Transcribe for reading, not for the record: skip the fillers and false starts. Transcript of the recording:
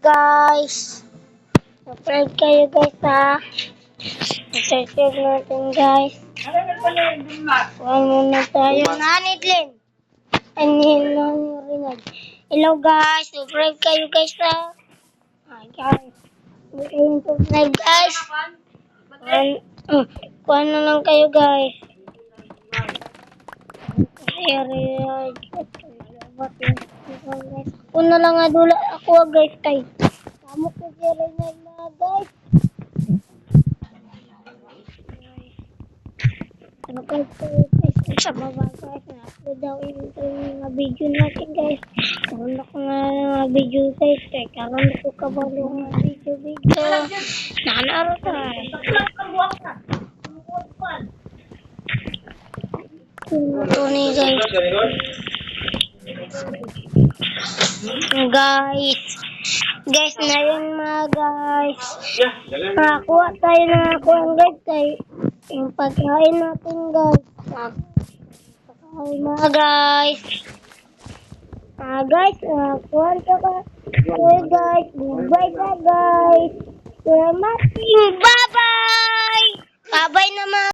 Guys, subscribe kayo guys ha. Subscribe natin guys. Huwag muna tayo. Nanidlin. Hello guys, subscribe kayo guys ha. Ay guys, hindi kayong subscribe guys. Kuha na lang kayo guys. Ako na lang adula ako guys kay kamu ko sira na mga guys. Ano kayo guys sa baba guys na upload daw yung mga video natin guys. Karoon ako nga mga video guys kay karoon ako kabalo mga video. Nanaro tayo. Ito ni guys na yun mga guys, nakakuha tayo na ang guys kay yung pagkain natin guys, pagkain mga guys nakakuha ka ba guys, bye guys, salamat, bye bye na mga